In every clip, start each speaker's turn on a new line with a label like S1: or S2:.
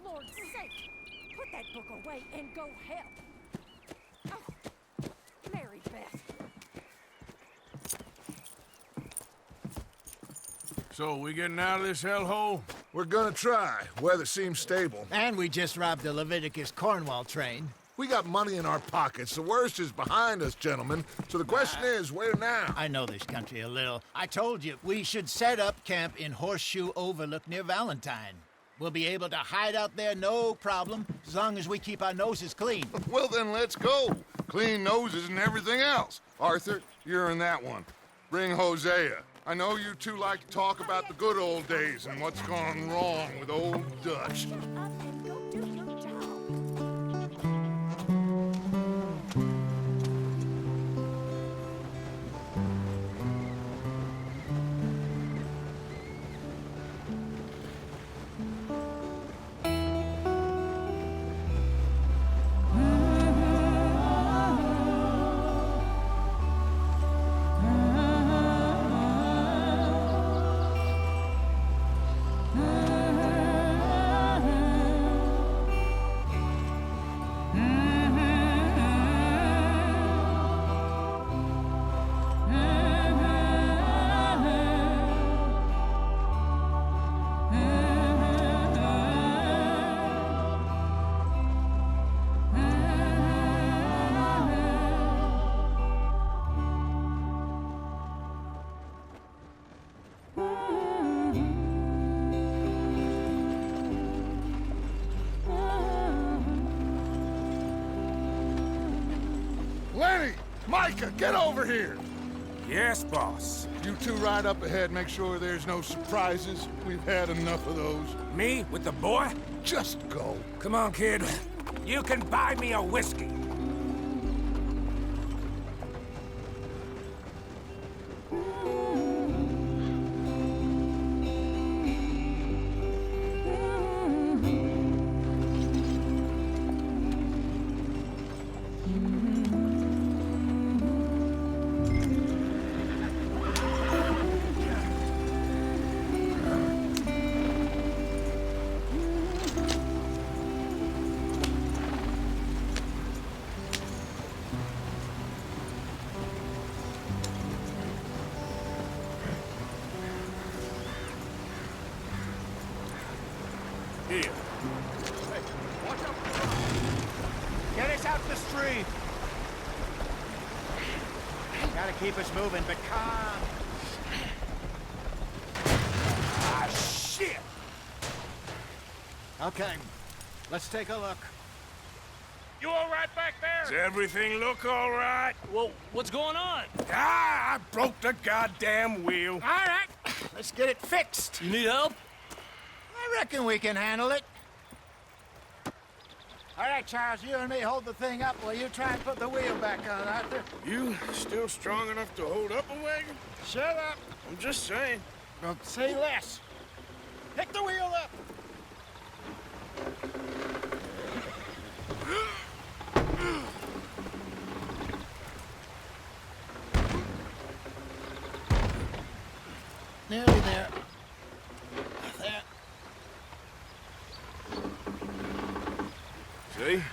S1: Lord's sake! Put that book away and go help! Oh, Mary Beth.
S2: So, we getting out of this hellhole?
S3: We're gonna try. Weather seems stable.
S4: And we just robbed the Leviticus Cornwall train.
S3: We got money in our pockets. The worst is behind us, gentlemen. So the question is, where now?
S4: I know this country a little. I told you, we should set up camp in Horseshoe Overlook near Valentine. We'll be able to hide out there, no problem, as long as we keep our noses clean.
S5: Well, then let's go. Clean noses and everything else. Arthur, you're in that one. Bring Hosea. I know you two like to talk about the good old days and what's gone wrong with old Dutch.
S1: Shut up and go do your job!
S5: Lenny! Micah, get over here!
S2: Yes, boss.
S5: You two ride up ahead, make sure there's no surprises. We've had enough of those.
S2: Me with the boy?
S5: Just go.
S2: Come on, kid. You can buy me a whiskey. Here.
S5: Hey, watch out.
S4: Get us out the street! Gotta keep us moving, but calm.
S2: Ah, shit!
S4: Okay, let's take a look.
S6: You all right back there?
S2: Does everything look all right?
S6: Well, what's going on?
S2: Ah, I broke the goddamn wheel.
S4: All right, let's get it fixed.
S6: You need help?
S4: I reckon we can handle it. All right, Charles, you and me hold the thing up while you try and put the wheel back on, Arthur.
S2: You still strong enough to hold up a wagon?
S4: Shut up.
S2: I'm just saying.
S4: Well, say less. Pick the wheel up. Nearly there. There.
S2: See?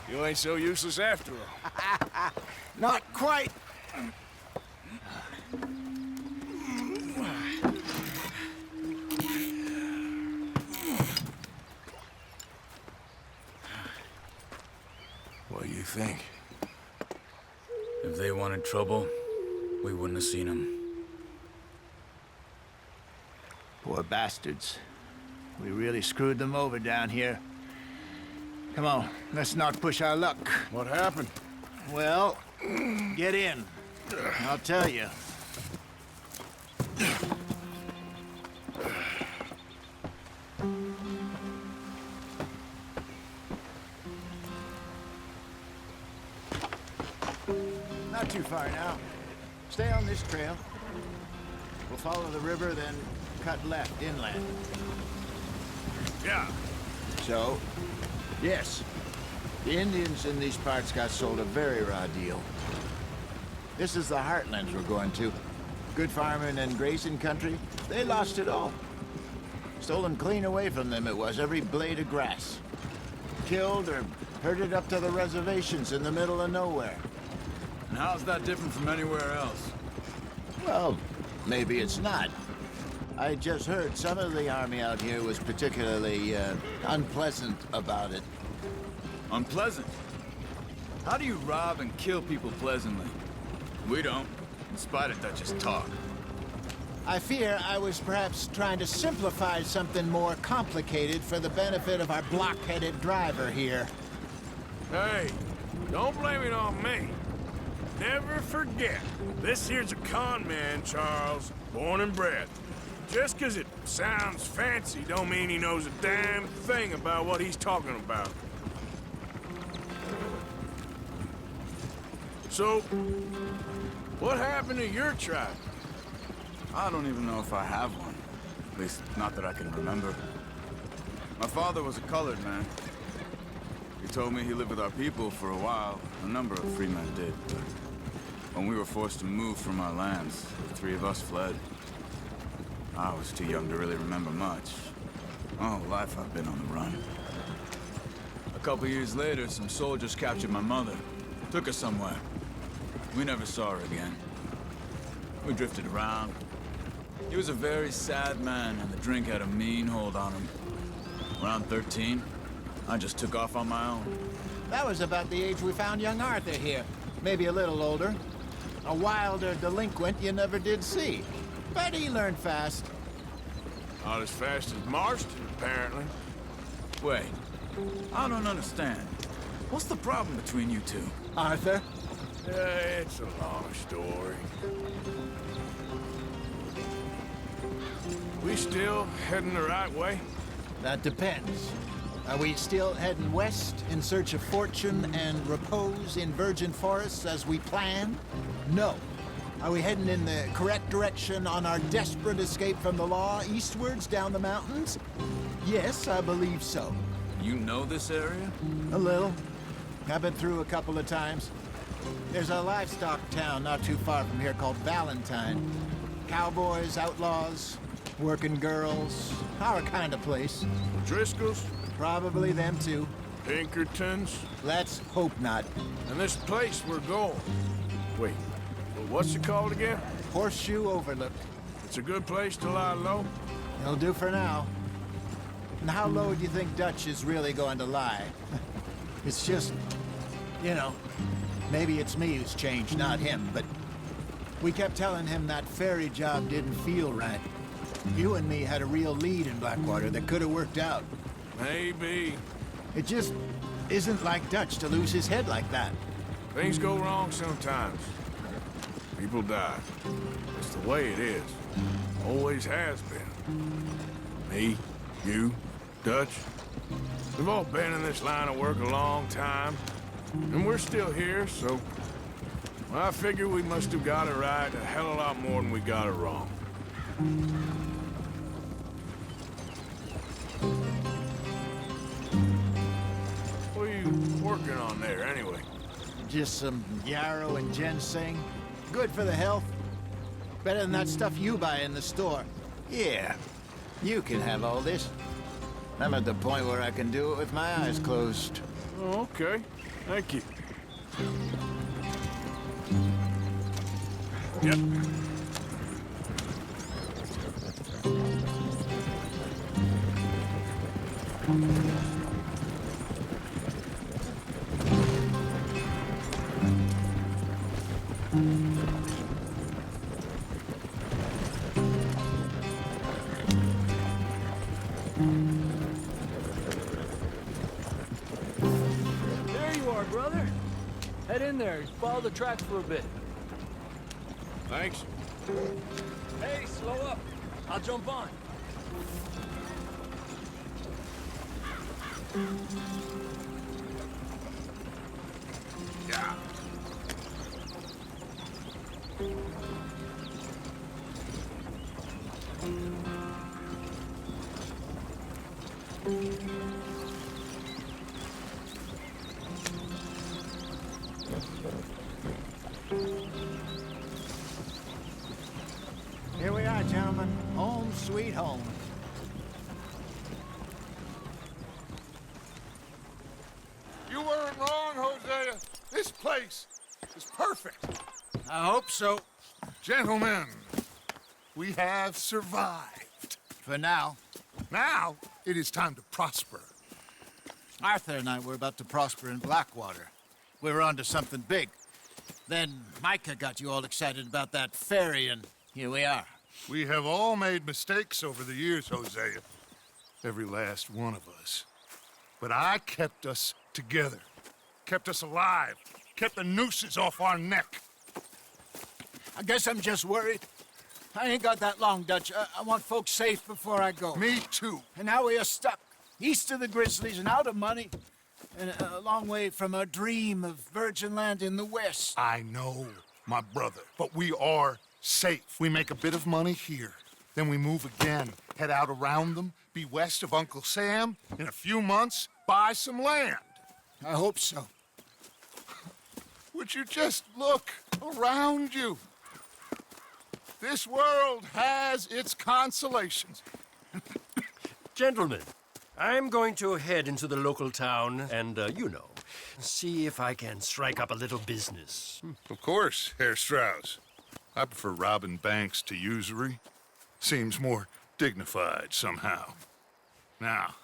S2: You ain't so useless after all.
S4: Not quite.
S2: What do you think?
S7: If they wanted trouble, we wouldn't have seen them.
S4: Poor bastards. We really screwed them over down here. Come on, let's not push our luck.
S2: What happened?
S4: Well, get in. I'll tell you. Not too far now. Stay on this trail. We'll follow the river, then cut left inland.
S2: Yeah.
S4: So, yes, the Indians in these parts got sold a very raw deal. This is the heartlands we're going to. Good farming and grazing country, they lost it all. Stolen clean away from them it was, every blade of grass. Killed or herded up to the reservations in the middle of nowhere.
S7: And how's that different from anywhere else?
S4: Well, maybe it's not. I just heard some of the army out here was particularly unpleasant about it.
S7: Unpleasant? How do you rob and kill people pleasantly? We don't, in spite of Dutch's talk.
S4: I fear I was perhaps trying to simplify something more complicated for the benefit of our block-headed driver here.
S2: Hey, don't blame it on me. Never forget, this here's a con man, Charles, born and bred. Just 'cause it sounds fancy don't mean he knows a damn thing about what he's talking about. So, what happened to your tribe?
S7: I don't even know if I have one. At least, not that I can remember. My father was a colored man. He told me he lived with our people for a while. A number of free men did, but when we were forced to move from our lands, the three of us fled. I was too young to really remember much. My whole life I've been on the run. A couple years later, some soldiers captured my mother. Took her somewhere. We never saw her again. We drifted around. He was a very sad man, and the drink had a mean hold on him. Around 13, I just took off on my own.
S4: That was about the age we found young Arthur here. Maybe a little older. A wilder delinquent you never did see. But he learned fast.
S2: Not as fast as Marston, apparently.
S7: Wait, I don't understand. What's the problem between you two?
S4: Arthur?
S2: It's a long story. We still heading the right way?
S4: That depends. Are we still heading west in search of fortune and repose in virgin forests as we planned? No. Are we heading in the correct direction on our desperate escape from the law eastwards down the mountains? Yes, I believe so.
S7: You know this area?
S4: A little. I've been through a couple of times. There's a livestock town not too far from here called Valentine. Cowboys, outlaws, working girls, our kind of place.
S2: Driscoll's?
S4: Probably them too.
S2: Pinkertons?
S4: Let's hope not.
S2: And this place we're going. Wait, what's it called again?
S4: Horseshoe Overlook.
S2: It's a good place to lie low?
S4: It'll do for now. And how low do you think Dutch is really going to lie? It's just, you know, maybe it's me who's changed, not him, but we kept telling him that ferry job didn't feel right. You and me had a real lead in Blackwater that could have worked out.
S2: Maybe.
S4: It just isn't like Dutch to lose his head like that.
S2: Things go wrong sometimes. People die. It's the way it is. Always has been. Me, you, Dutch. We've all been in this line of work a long time. And we're still here, so... well, I figure we must have got it right a hell of a lot more than we got it wrong. What are you working on there, anyway?
S4: Just some yarrow and ginseng. Good for the health. Better than that stuff you buy in the store. Yeah, you can have all this. I'm at the point where I can do it with my eyes closed.
S2: Oh, okay. Thank you. Yep.
S6: There you are, brother. Head in there. Follow the tracks for a bit.
S2: Thanks.
S6: Hey, slow up. I'll jump on.
S2: Yeah.
S4: Here we are, gentlemen. Home sweet home.
S5: place is perfect.
S4: I hope so.
S5: Gentlemen, we have survived.
S4: For now.
S5: Now, it is time to prosper.
S4: Arthur and I were about to prosper in Blackwater. We were onto something big. Then Micah got you all excited about that ferry, and here we are.
S5: We have all made mistakes over the years, Hosea. Every last one of us. But I kept us together. Kept us alive. Kept the nooses off our neck.
S4: I guess I'm just worried. I ain't got that long, Dutch. I want folks safe before I go.
S5: Me too.
S4: And now we are stuck, east of the Grizzlies and out of money, and a long way from our dream of virgin land in the west.
S5: I know, my brother, but we are safe. We make a bit of money here. Then we move again, head out around them, be west of Uncle Sam. In a few months, buy some land.
S4: I hope so.
S5: Would you just look around you? This world has its consolations.
S8: Gentlemen, I'm going to head into the local town and, see if I can strike up a little business.
S5: Of course, Herr Strauss. I prefer robbing banks to usury. Seems more dignified somehow. Now,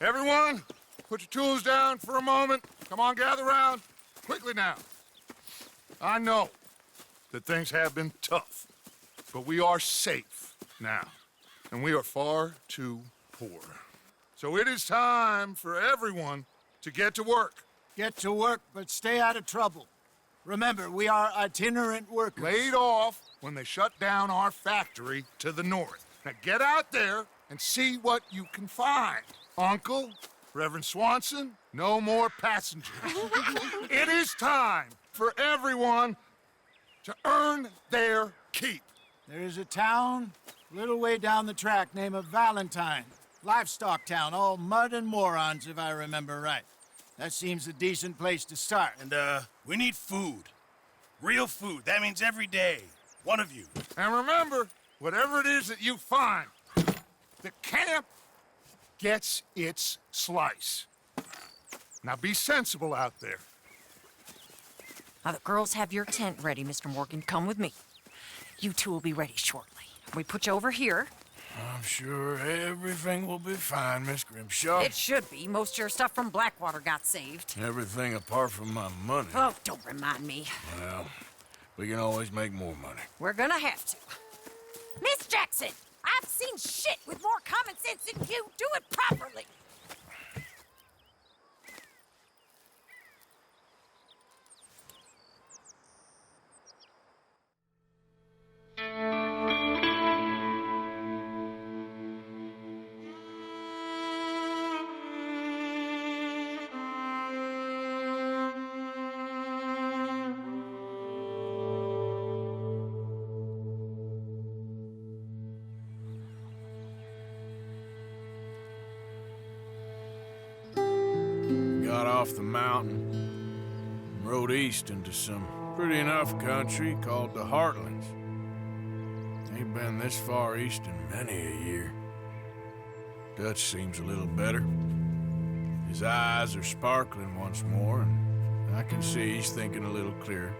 S5: everyone, put your tools down for a moment. Come on, gather round. Quickly now. I know that things have been tough, but we are safe now, and we are far too poor. So it is time for everyone to get to work.
S4: Get to work, but stay out of trouble. Remember, we are itinerant workers.
S5: Laid off when they shut down our factory to the north. Now get out there and see what you can find. Uncle, Reverend Swanson, no more passengers. It is time for everyone to earn their keep.
S4: There is a town a little way down the track named Valentine. Livestock town, all mud and morons, if I remember right. That seems a decent place to start.
S9: And, we need food. Real food. That means every day. One of you.
S5: And remember, whatever it is that you find, the camp gets its slice. Now be sensible out there.
S1: Now, the girls have your tent ready, Mr. Morgan. Come with me. You two will be ready shortly. We put you over here.
S2: I'm sure everything will be fine, Miss Grimshaw.
S1: It should be. Most of your stuff from Blackwater got saved.
S2: Everything apart from my money.
S1: Oh, don't remind me.
S2: Well, we can always make more money.
S1: We're gonna have to. Miss Jackson, I've seen shit with more common sense than you. Do it properly.
S2: Got off the mountain and rode east into some pretty enough country called the Heartlands. Ain't been this far east in many a year. Dutch seems a little better. His eyes are sparkling once more, and I can see he's thinking a little clearer.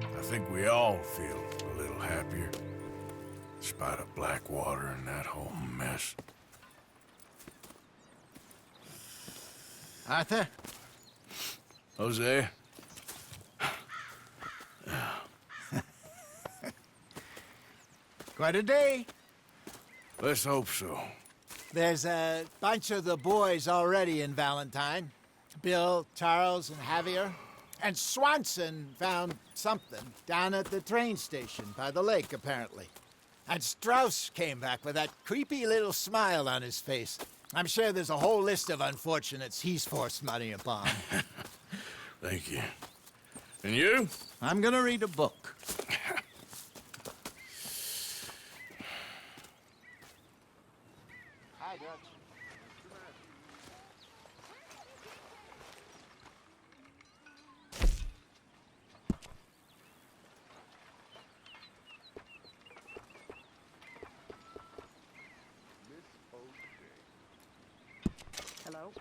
S2: I think we all feel a little happier, in spite of Blackwater and that whole mess.
S4: Arthur?
S2: Hosea?
S4: Quite a day.
S2: Let's hope so.
S4: There's a bunch of the boys already in Valentine. Bill, Charles, and Javier. And Swanson found something down at the train station by the lake, apparently. And Strauss came back with that creepy little smile on his face. I'm sure there's a whole list of unfortunates he's forced money upon.
S2: Thank you. And you?
S4: I'm gonna read a book. Hi, Dutch.
S1: Hello?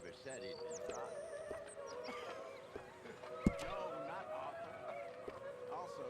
S10: never said he'd been tried. No, not Arthur. Also,